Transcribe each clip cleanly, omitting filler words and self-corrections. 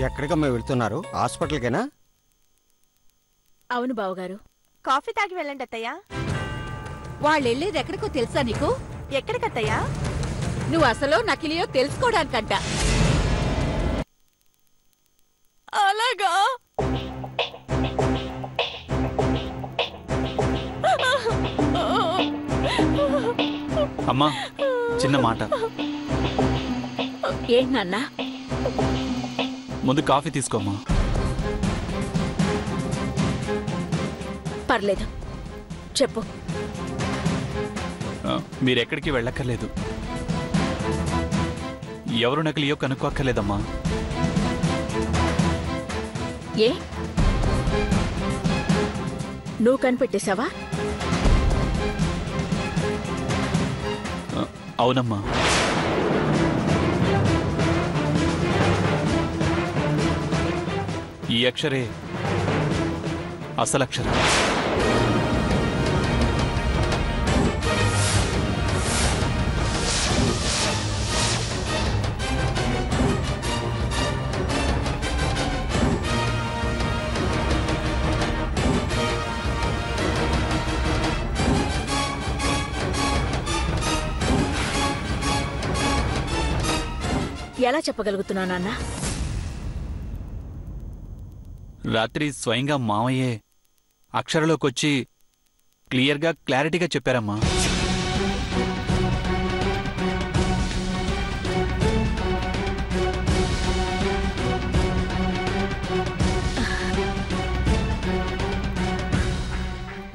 ఎక్కడికమ్మా వెళ్తున్నారు? హాస్పిటల్కేనా? అవును బావగారు. కాఫీ తాగి వెళ్ళండి అత్తయ్య. వాళ్ళు వెళ్ళేది ఎక్కడికో తెలుసా నీకు? ఎక్కడికత్తయ్యా? నువ్వు అసలు నకిలియో తెలుసుకోవడానికంట. అలాగా? అమ్మా, చిన్న మాట. ఏంటి నాన్న? ముందు కాఫీ తీసుకోమ్మా. పర్లేదు, చెప్పు. మీరెక్కడికి వెళ్ళక్కర్లేదు. ఎవరు నకిలియో కనుక్కోక్కర్లేదమ్మా. ఏ, నువ్వు కనిపెట్టేశావా? అవునమ్మా. ఈ అక్షరే అసలక్షరం. ఎలా చెప్పగలుగుతున్నా నాన్న? రాత్రి స్వయంగా మామయ్యే అక్షరలోకొచ్చి క్లియర్గా క్లారిటీగా చెప్పారమ్మా.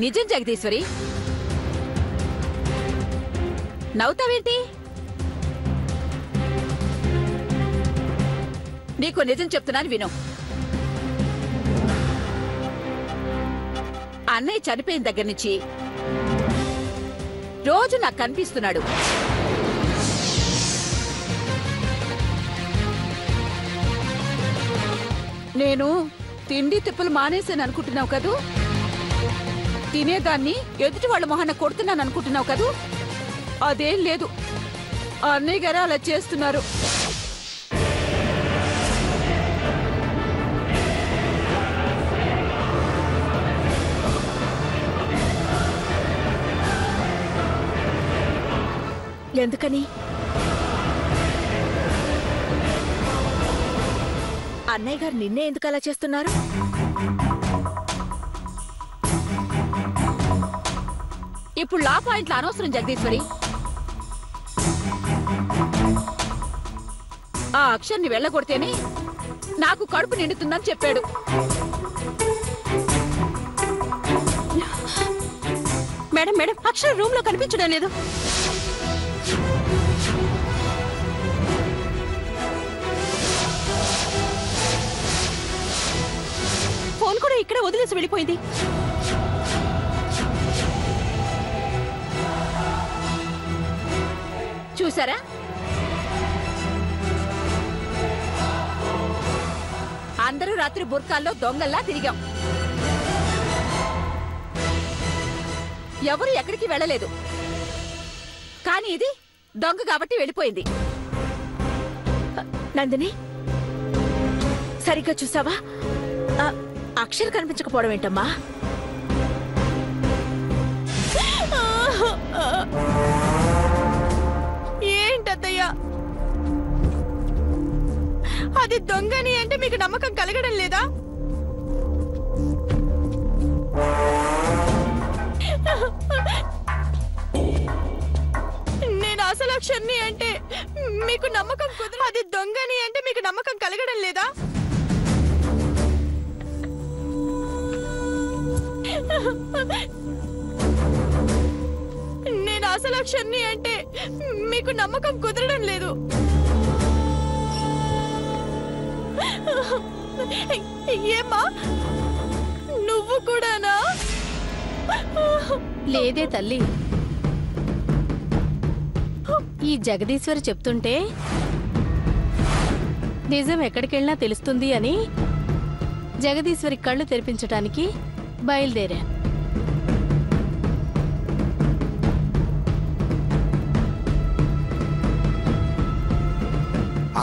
నిజం జగదీశ్వరి, నవ్వుతావేంటి? నీకు నిజం చెప్తున్నాను విను. అన్నయ్య చనిపోయిన దగ్గర నుంచి రోజు నాకు కనిపిస్తున్నాడు. నేను తిండి తిప్పులు మానేశాను అనుకుంటున్నావు కదూ? తినేదాన్ని ఎదుటి వాళ్ళ మొహన కొడుతున్నాను అనుకుంటున్నావు కదూ? అదేం లేదు, అన్నయ్య గారు అలా చేస్తున్నారు. ఎందుకని? అన్నయ్య గారు నిన్నే ఎందుకు అలా చేస్తున్నారు? ఇప్పుడు లా పాయింట్లు అనవసరం జగదీశ్వరి. ఆ అక్షర్ని వెళ్ళగొడితేనే నాకు కడుపు నిండుతుందని చెప్పాడు. మేడం మేడం, అక్షర రూమ్ లో కనిపించడం లేదు. ఫోన్ కూడా ఇక్కడే వదిలేసి వెళ్ళిపోయింది. చూసారా? అందరూ రాత్రి బుర్కాల్లో దొంగల్లా తిరిగాం. ఎవరు ఎక్కడికి వెళ్ళలేదు. కానీ ఇది దొంగ కాబట్టి వెళ్ళిపోయింది. నందిని, సరిగ్గా చూసావా? అక్షర కనిపించకపోవడం ఏంటమ్మా? ఏంటత్తయ్యా, అది దొంగని అంటే మీకు నమ్మకం కలగడం లేదా? నేను అసలు అక్షర్ని అంటే మీకు నమ్మకం కుదరదు. అది దొంగని అంటే మీకు నమ్మకం కలగడం లేదా? నేను అసలు అక్షర్ని అంటే మీకు నమ్మకం కుదరడం లేదు. ఏమ్మా, నువ్వు కూడానా? లేదే తల్లి, ఈ జగదీశ్వరి చెప్తుంటే నిజం ఎక్కడికెళ్ళినా తెలుస్తుంది అని జగదీశ్వరి కళ్ళు తెరిపించటానికి బయలుదేరా.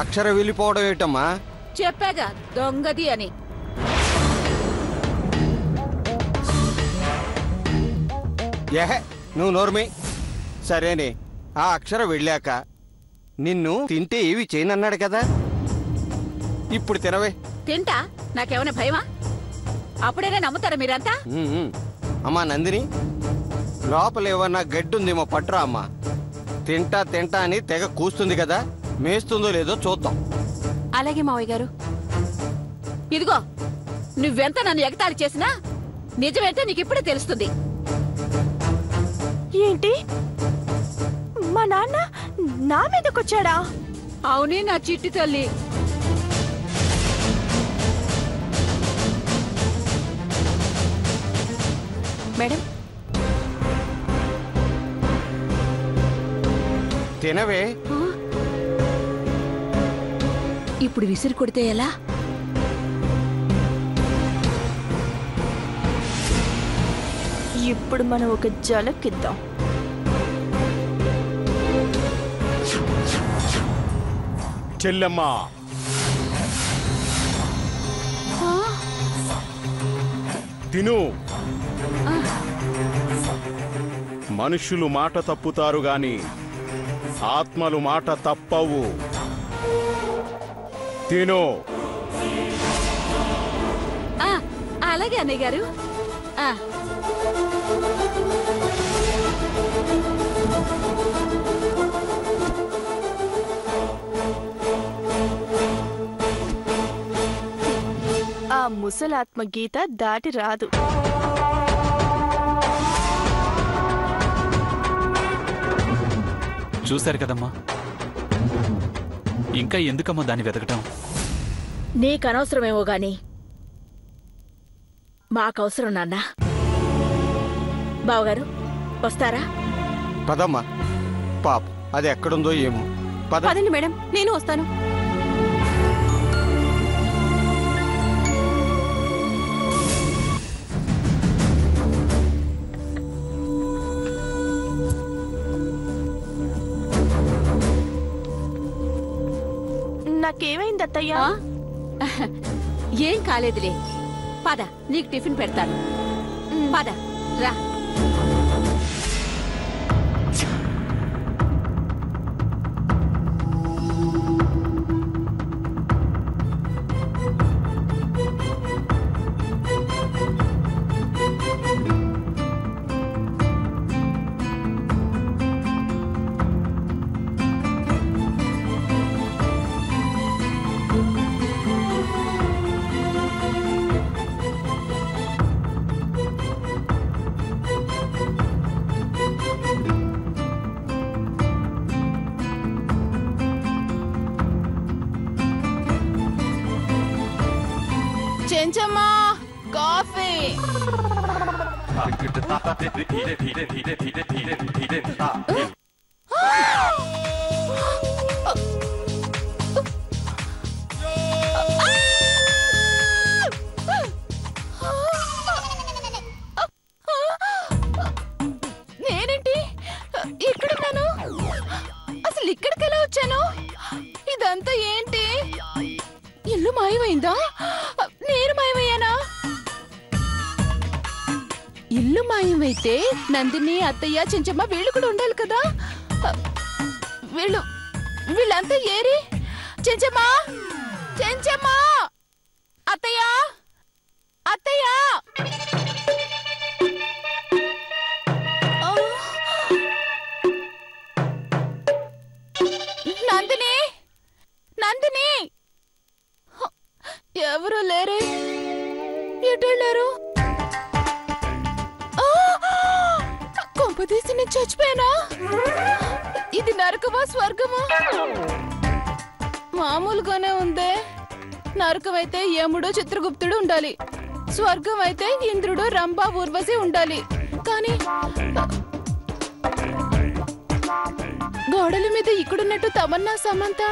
అక్షర వెళ్ళిపోవడం ఏంటమ్మా? చెప్పాగా దొంగది అని. ఏహే నువ్వు నోర్మి. సరేనే, ఆ అక్షర వెళ్ళాక నిన్ను తింటే ఏవి చేయనన్నాడు కదా, ఇప్పుడు తినవే. తింటా? నాకేమైనా భయమా? అప్పుడైనా నమ్ముతారా మీరంతా? అమ్మా నందిని, లోపల ఏమన్నా గడ్డుందేమో పట్టురా అమ్మా. తింటా తింటా అని తెగ కూస్తుంది కదా, మేస్తుందో లేదో చూద్దాం. అలాగే మావయ్య గారు. ఇదిగో, నువ్వెంత నన్ను ఎగతాళి చేసినా నిజమేంటో నీకు ఇప్పుడే తెలుస్తుంది. ఏంటి, మా నాన్న నా మీదకొచ్చాడా? అవునే నా చిట్టి తల్లి. మేడం, తినవే. ఇప్పుడు విసిరి కొడితే ఎలా? ఇప్పుడు మనం ఒక జలకిద్దాం. చెల్లెమ్మా, తిను. మనుషులు మాట తప్పుతారు గాని ఆత్మలు మాట తప్పవు. తిను. అలాగే అన్నయ్య గారు. ఆ ముసలాత్మ గీత దాటి రాదు. చూశారు కదమ్మా, ఇంకా ఎందుకమ్మా దాన్ని వెతకటం? నీకనవసరమేమో గాని మాకవసరం నాన్న. బావగారు వస్తారా? పదమ్మా. పాప అది ఎక్కడుందో ఏమో. పదండి మేడం, నేను వస్తాను. నాకేమైంది అత్తయ్యా? ఏం కాలేదులే. పద, నీకు టిఫిన్ పెడతాను. పద రా. చెంచమ్మా, కాఫీ. నేనేంటి ఇక్కడున్నాను? అసలు ఇక్కడికి ఎలా వచ్చాను? ఇదంతా ఏంటి? ఇల్లు మాయమైందా? నేను మాయమయ్యానా? ఇల్లు మాయమైతే నందిని, అత్తయ్య, చెంచమ్మ వీళ్ళు కూడా ఉండాలి కదా. వీళ్ళంతా ఏరి? చెంచమ్మ, చెంచమ్మ, అత్తయ్య, అత్తయ్య. నందిని, నందిని. ఎవరు లేరే? ఎటు వెళ్ళారు? కొంపదీసి నేను చచ్చిపోయానా? ఇది నరకమా స్వర్గమా? మామూలుగానే ఉందే. నరకమైతే యముడు, చిత్రగుప్తుడు ఉండాలి. స్వర్గం అయితే ఇంద్రుడు, రంభ, ఊర్వశి ఉండాలి. కానీ గోడల మీద ఇక్కడున్నట్టు తమన్నా, సమంత,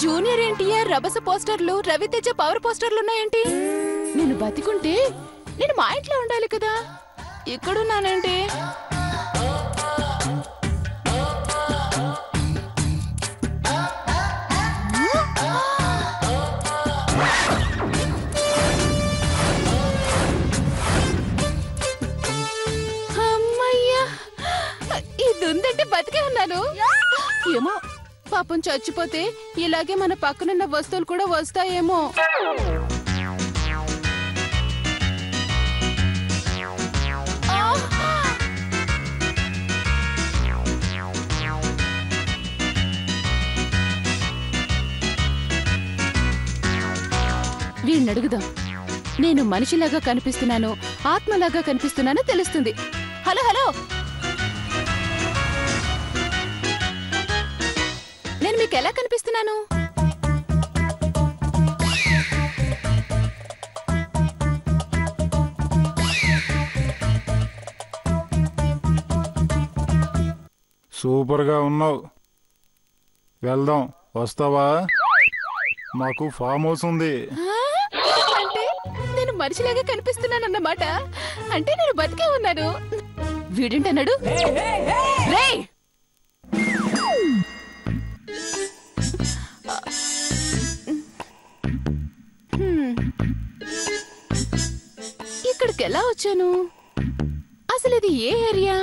జూనియర్ ఎన్టీఆర్, రభస పోస్టర్లు, రవితేజ పవర్ పోస్టర్లు ఉన్నాయేంటి? నేను బతికుంటే నేను మా ఇంట్లో ఉండాలి కదా. ఇక్కడున్నానేంటి? చచ్చిపోతాను. ఏమో పాపం చచ్చిపోతే ఇలాగే మన పక్కనున్న వస్తువులు కూడా వస్తాయేమో. వీడిని అడుగుదాం. నేను మనిషిలాగా కనిపిస్తున్నాను, ఆత్మలాగా కనిపిస్తున్నానో తెలుస్తుంది. హలో హలో, నేను మీకు ఎలా కనిపిస్తున్నాను? సూపర్గా ఉన్నావు. వెళ్దాం, వస్తావా? మాకు ఫామ్ హౌస్ ఉంది. అంటే నేను మనిషిలాగా కనిపిస్తున్నానన్నమాట. అంటే నేను బతికే ఉన్నాను. వీడింటన్నాడు, రేయ్ ఇక్కడికి ఎలా వచ్చాను? అసలు ఇది ఏ ఏరియా?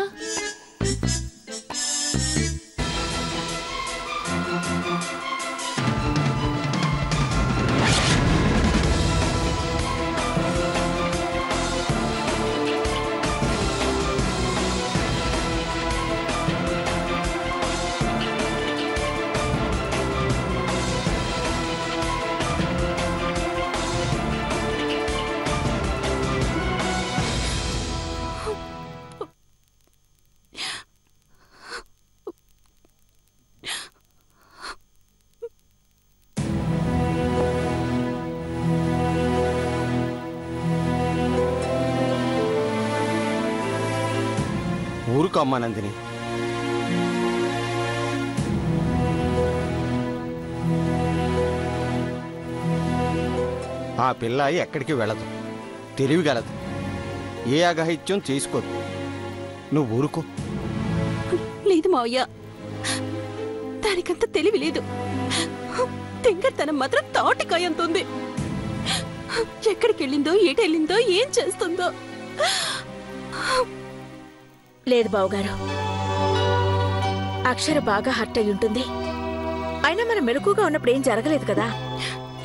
ఊరుకో అమ్మా నందిని. ఆ పిల్ల ఎక్కడికి వెళ్ళదు, తెలివిగలదు, ఏ అఘాయిత్యం చేసుకోదు. నువ్వు ఊరుకో. లేదు మావయ్య, దానికంత తెలివి లేదు. తెంగర్తనం మాత్రం తాటికాయంతుంది. ఎక్కడికి వెళ్ళిందో, ఏటెళ్ళిందో, ఏం చేస్తుందో. లేదు బావుగారు, అక్షర బాగా హర్ట్ అయి ఉంటుంది. అయినా మనం మెలకుగా ఉన్నప్పుడు ఏం జరగలేదు కదా.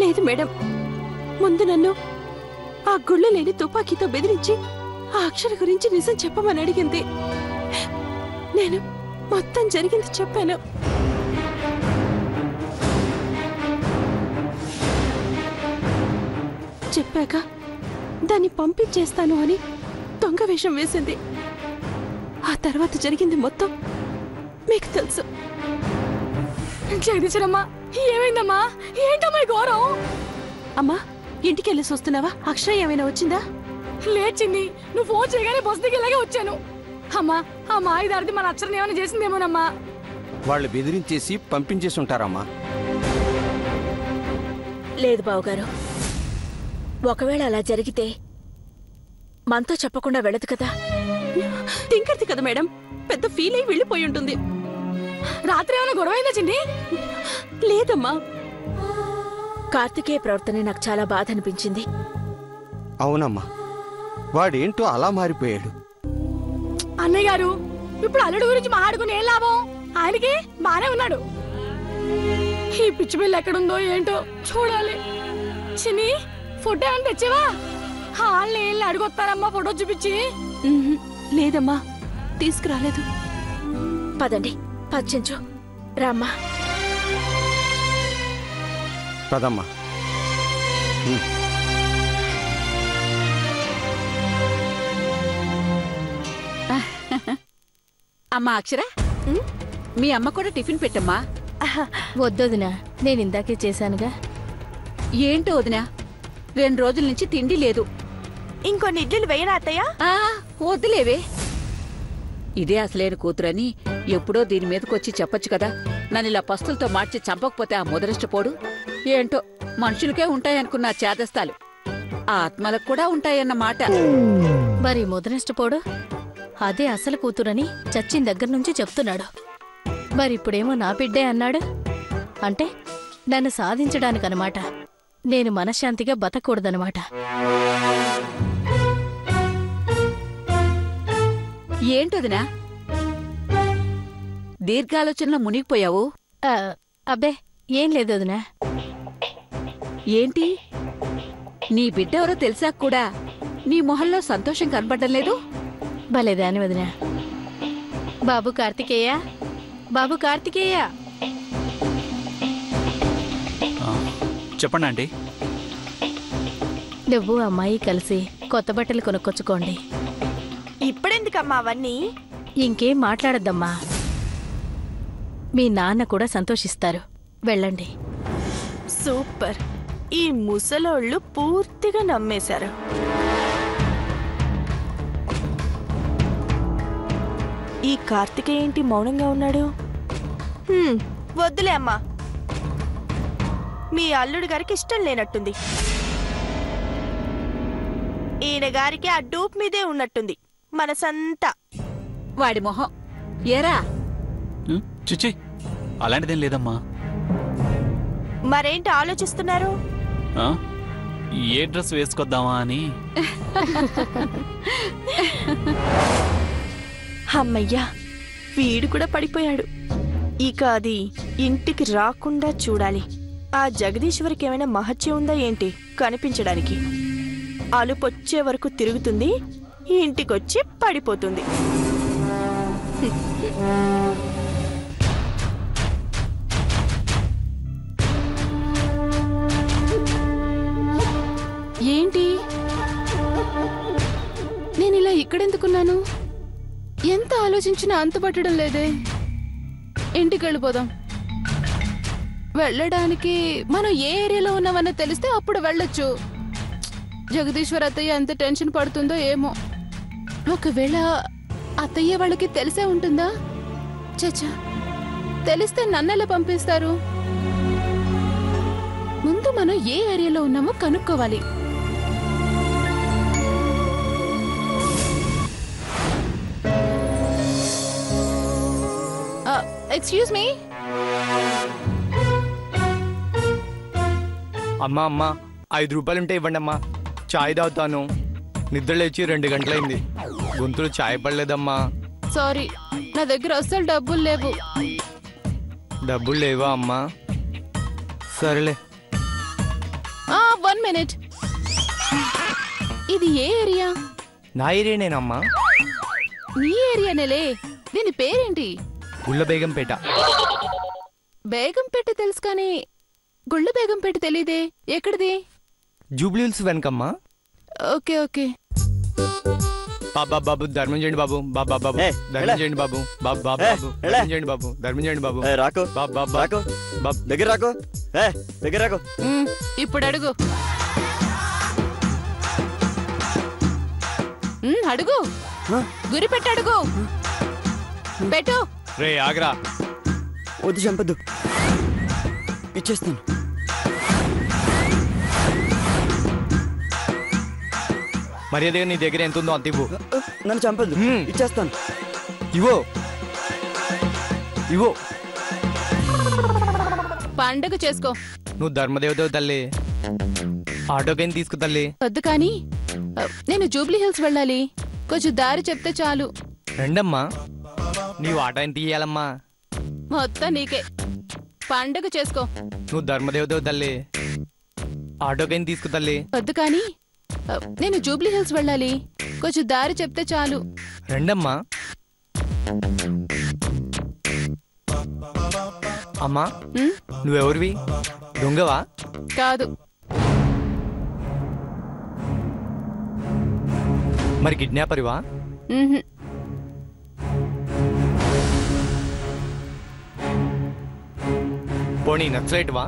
లేదు మేడం, ముందు నన్ను ఆ గుళ్ళు లేని తుపాకీతో బెదిరించి ఆ అక్షర గురించి నిజం చెప్పమని అడిగింది. నేను మొత్తం జరిగింది చెప్పాను. చెప్పాక దాన్ని పంపించేస్తాను అని దొంగ వేషం వేసింది. ఆ తర్వాత జరిగింది మొత్తం మీకు తెలుసు. జగదీశ్వరమ్మా, ఏమైందమ్మా? ఏంటమ్మా ఈ ఘోరం? అమ్మా, ఇంటికి వెళ్ళేసి వస్తున్నావా? అక్షర ఏమైనా వచ్చిందా? లేచింది. నువ్వు ఫోన్ చేయగానే బస్సుకి ఇలాగే వచ్చాను. అమ్మా, ఆ మాయిదారిది మన అక్షరని ఏమైనా చేసిందేమోనమ్మా. వాళ్ళు బెదిరించేసి పంపించేసి ఉంటారమ్మా. లేదు బావుగారు, ఒకవేళ అలా జరిగితే మనతో చెప్పకుండా వెళ్ళదు కదా. తింకర్ది కదా మేడం, పెద్ద ఫీల్ అయి వెళ్ళిపోయి ఉంటుంది. రాత్రి ఏమైనా గొడవైందా చిన్ని? లేదమ్మా. కార్తికేయ ప్రవర్తన నాకు చాలా బాధ అనిపించింది. అవునమ్మా, వాడేంటో అలా మారిపోయాడు. అన్నయ్య గారు, ఇప్పుడు అల్లుడు గురించి మాట్లాడుకుని ఏం లాభం? ఆయనకి బానే ఉన్నాడు. ఈ పిచ్చి పిల్ల ఎక్కడుందో ఏంటో చూడాలి. చిన్ని, ఫోటో ఏమైనా తెచ్చావా? హాల్ని వెళ్ళి అడుగొస్తారమ్మా ఫోటో చూపించి. లేదమ్మా, తీసుకురాలేదు. పదండి, పచ్చించు రామ్మా. పదమ్మా. అమ్మా అక్షర, మీ అమ్మ కూడా టిఫిన్ పెట్టమ్మా. వద్దొదినా, నేను ఇందాకే చేశానుగా. ఏంటో వదినా, 2 రోజుల నుంచి తిండి లేదు. ఇంకొన్ని ఇడ్లీలు వేయనా అత్తయ్య? వద్దులేవే. ఇదే అసలేని కూతురని ఎప్పుడో దీని మీదకొచ్చి చెప్పొచ్చు కదా. నన్ను ఇలా పస్తులతో మార్చి చంపకపోతే ఆ ముదరష్టపోడు. ఏంటో మనుషులకే ఉంటాయనుకున్న చేదస్తాలు ఆత్మలకు కూడా ఉంటాయన్నమాట. మరి ముదనష్టపోడు అదే అసలు కూతురని చచ్చిన దగ్గర నుంచి చెప్తున్నాడు. మరిప్పుడేమో నా బిడ్డే అన్నాడు. అంటే నన్ను సాధించడానికనమాట. నేను మనశ్శాంతిగా బతకూడదనమాట. ఏంటొదినా, దీర్ఘాలోచనలో మునిగిపోయావు? అబ్బే ఏం లేదు వదినా. ఏంటి, నీ బిడ్డ ఎవరో తెలిసాక కూడా నీ మొహంలో సంతోషం కనపడడం లేదు? భలేదాని వదినా. బాబు కార్తికేయ, బాబు కార్తికేయ. చెప్పండి ఆంటీ. నువ్వు అమ్మాయి కలిసి కొత్త బట్టలు కొనుక్కొచ్చుకోండి. ఇప్పుడెందుకమ్మా అవన్నీ? ఇంకేం మాట్లాడద్దమ్మా. మీ నాన్న కూడా సంతోషిస్తారు. వెళ్ళండి. సూపర్. ఈ ముసలోళ్ళు పూర్తిగా నమ్మేశారు. ఈ కార్తికేయ ఏంటి మౌనంగా ఉన్నాడు? వద్దులే అమ్మా, మీ అల్లుడు గారికి ఇష్టం లేనట్టుంది. ఈయన గారికి ఆ డూప్ మీదే ఉన్నట్టుంది మనసంతా. వాడి మొహం ఏరా? చిచి, అలాంటిదేం లేదమ్మా. మరేంటి ఆలోచిస్తున్నారు? ఏ డ్రెస్ వేసుకొద్దామా అని. అమ్మయ్యా, వీడు కూడా పడిపోయాడు. ఇక అది ఇంటికి రాకుండా చూడాలి. ఆ జగదీశ్వరికి ఏమైనా మహత్యం ఉందా ఏంటి కనిపించడానికి? అలుపొచ్చే వరకు తిరుగుతుంది, ఇంటికొచ్చి పడిపోతుంది. ఏంటి, నేనిలా ఇక్కడెందుకున్నాను? ఎంత ఆలోచించినా అంతుపట్టడం లేదే. ఇంటికి వెళ్ళిపోదాం. వెళ్ళడానికి మనం ఏ ఏరియాలో ఉన్నామని తెలిస్తే అప్పుడు వెళ్ళొచ్చు. జగదీశ్వర్ అత్తయ్య ఎంత టెన్షన్ పడుతుందో ఏమో. ఒకవేళ అత్తయ్య వాళ్ళకి తెలిసే ఉంటుందా? చచ్చా, తెలిస్తే నన్నెలా పంపిస్తారు? ముందు మనం ఏ ఏరియాలో ఉన్నామో కనుక్కోవాలి. Excuse me. అమ్మా అమ్మా, 5 రూపాయలుంటే ఇవ్వండి అమ్మా. చాయ్ తాగుతాను. నిద్ర లేచి 2 గంటలైంది. గొంతులు చాయ్ పడలేదమ్మా. సారీ, నా దగ్గర అస్సలు డబ్బులు లేవు. డబ్బులు లేవా అమ్మా? సరేలే. 1 మినిట్. ఇది ఏ ఏరియా? నా ఏరియానేనమ్మా. నీ ఏరియానేలే. దీని పేరేంటి? గుళ్ళ బేగంపేట. బేగంపేట తెలుసు కానీ గుళ్ళ బేగంపేట తెలీదే. ఎక్కడిది? జూబ్లీ హిల్స్ వెనకమ్మా. Okay okay. బాబా బాబు ధర్మం చేయండి బాబు. బాబా బాబు ధర్మం చేయండి బాబు. బాబు బాబు ధర్మం చేయండి బాబు. ధర్మం చేయండి బాబు. రాకు రాకు దగ్గర రాకు, దగ్గర రాకు. ఇప్పుడు అడుగు. అడుగు, గురి పెట్టు. అడుగు పెట్టు. రే ఆగ్రా. వద్దు, చంపద్దు, ఇచ్చేస్తాను. మర్యాదగా నీ దగ్గర ఎంత ఉందో అంత ఇవ్వు. నన్ను చంపద్దు, ఇచ్చేస్తాను. ఇవ్వు ఇవ్వు. పండగ చేసుకో. నువ్వు ధర్మదేవదేవ తల్లి. ఆటోకైనా తీసుకు తల్లి. వద్దు కానీ నేను జూబ్లీ హిల్స్ వెళ్ళాలి. కొంచెం దారి చెప్తే చాలు. రండమ్మా. నీవు ఆటో ఎంత ఇయ్యాలమ్మా? మొత్తం నీకే. పండగ చేసుకో. నువ్వు ధర్మదేవదేవ తల్లి. ఆటోకైనా తీసుకు తల్లి. వద్దు కానీ నేను జూబ్లీ హిల్స్ వెళ్ళాలి. కొంచెం దారి చెప్తే చాలు. రండమ్మా. అమ్మా, నువ్వెవరివి? దొంగవా? కాదు. మరి కిడ్నాపరివా? పోనీ నక్సలైట్వా?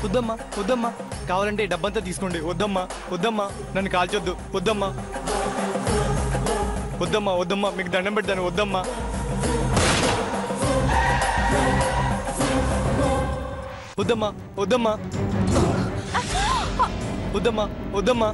వద్దమ్మా వద్దమ్మా, కావాలంటే డబ్బంతా తీసుకోండి. వద్దమ్మా వద్దమ్మా, నన్ను కాల్చొద్దు. వద్దమ్మా వద్దమ్మా వద్దమ్మా, మీకు దండం పెడతాను. వద్దమ్మా. వద్దమ్మా వద్దమ్మా. వద్దమ్మా వద్దమ్మా